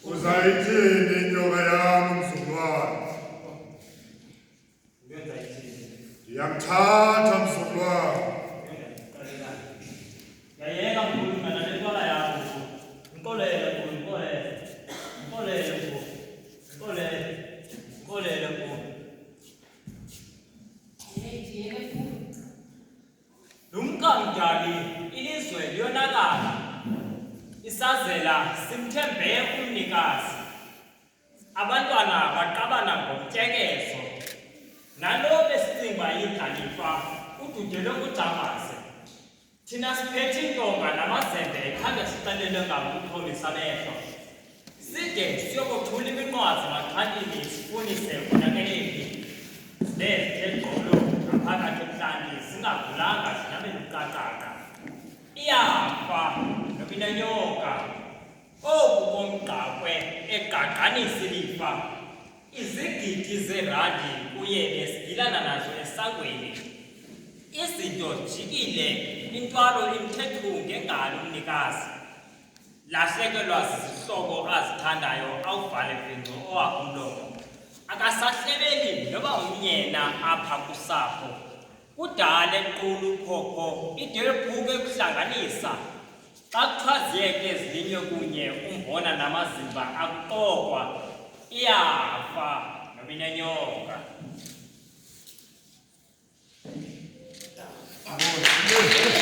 Uzayithini inyoka yami mzukulwane? Ngiyamthatha mzukulwane. Yayeka mkhulu mina lentwala yakho. Inkolelo mkhulu, inkolelo. Inkolelo mkhulu. Inkolelo. Inkolelo mkhulu. Lumkamdali ilizwe liyonakala. Isazela simthembe umnikazi. Abantwana baqabana ngomtyekezo. Nalo besicinga igalifa ududele kujamase. Thina siphethe intonga namazembe ekhange sixelele ngakupholisa amehlo. Side siyokothula iminqwazi maxhantini sifunise ukonakeleni. Lezithe gqolo ngaphakathi ebuhlanti singagulanga zinabe luqaqaqa. Iyafa nobinanyoka. Oku komgqakwe egaqanisa ilifa. Izigidi zerandi kuye besigilana nazo esangweni. Izinto jikile intwalo imthethu ngengalo umnikazi. Lahlekelwa zizihlobo azithandayo awuvale vingco owahumlomo. Akasahlebeli noba umnyena apha kusapho. Kudala equlu phopho idelebhuku ekuhlanganisa. Xa kuchaziyeke ezilinywe kunye umbona namazimba akuqokwa. Iyafa nobinanyoka. Amor.